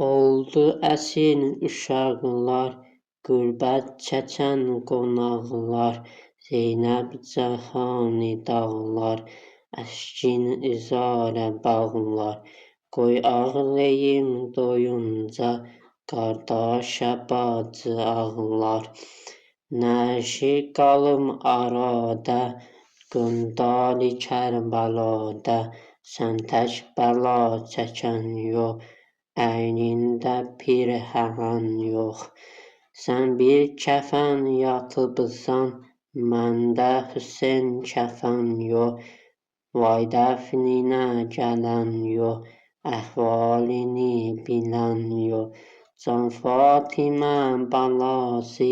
Oldu əsir uşaqlar, qürbət çəkən qonaqlar, Zeynəb cəfani dağlar, əşkin izarə bağlar. Qoy ağlayım doyunca, qardaşa bacı ağlar. Nəşi qalım arada, göndəli Kərbalada, Sən tək bəla çəkən yox, əynində pirhən yox. Sən bir kəfən yatıbsan, məndə Hüseyn kəfən yox. Vay dəfninə gələn yox, əhvalini bilən yox. Can Fatimə balası,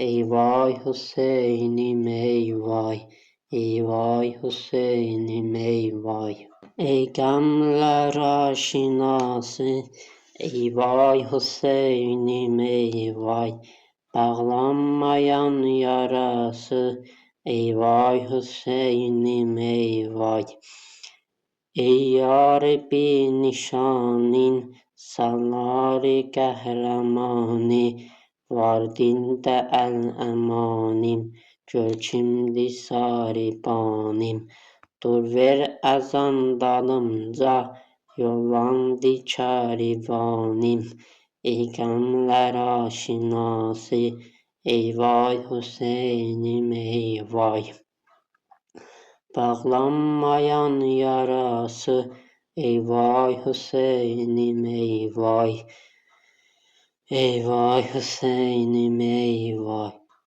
ey vay Hüseynim ey vay. Ey vay Hüseynim ey vay. Ey qəmlər aşinası, ey vay Hüseynim ey vay. Bağlanmayan yarası, ey vay Hüseynim ey vay. Ey yar-ı nişanın, salar-ı qəhrəmanı, var dində əl-əmanim, gör kimdir saribanim. Dur ver əzan dalımca, yollandı kərivanim. Ey qəmlər aşinası, ey vay Hüseynim ey vay. Bağlanmayan yarası, ey vay Hüseynim ey vay. Ey vay Hüseynim ey vay.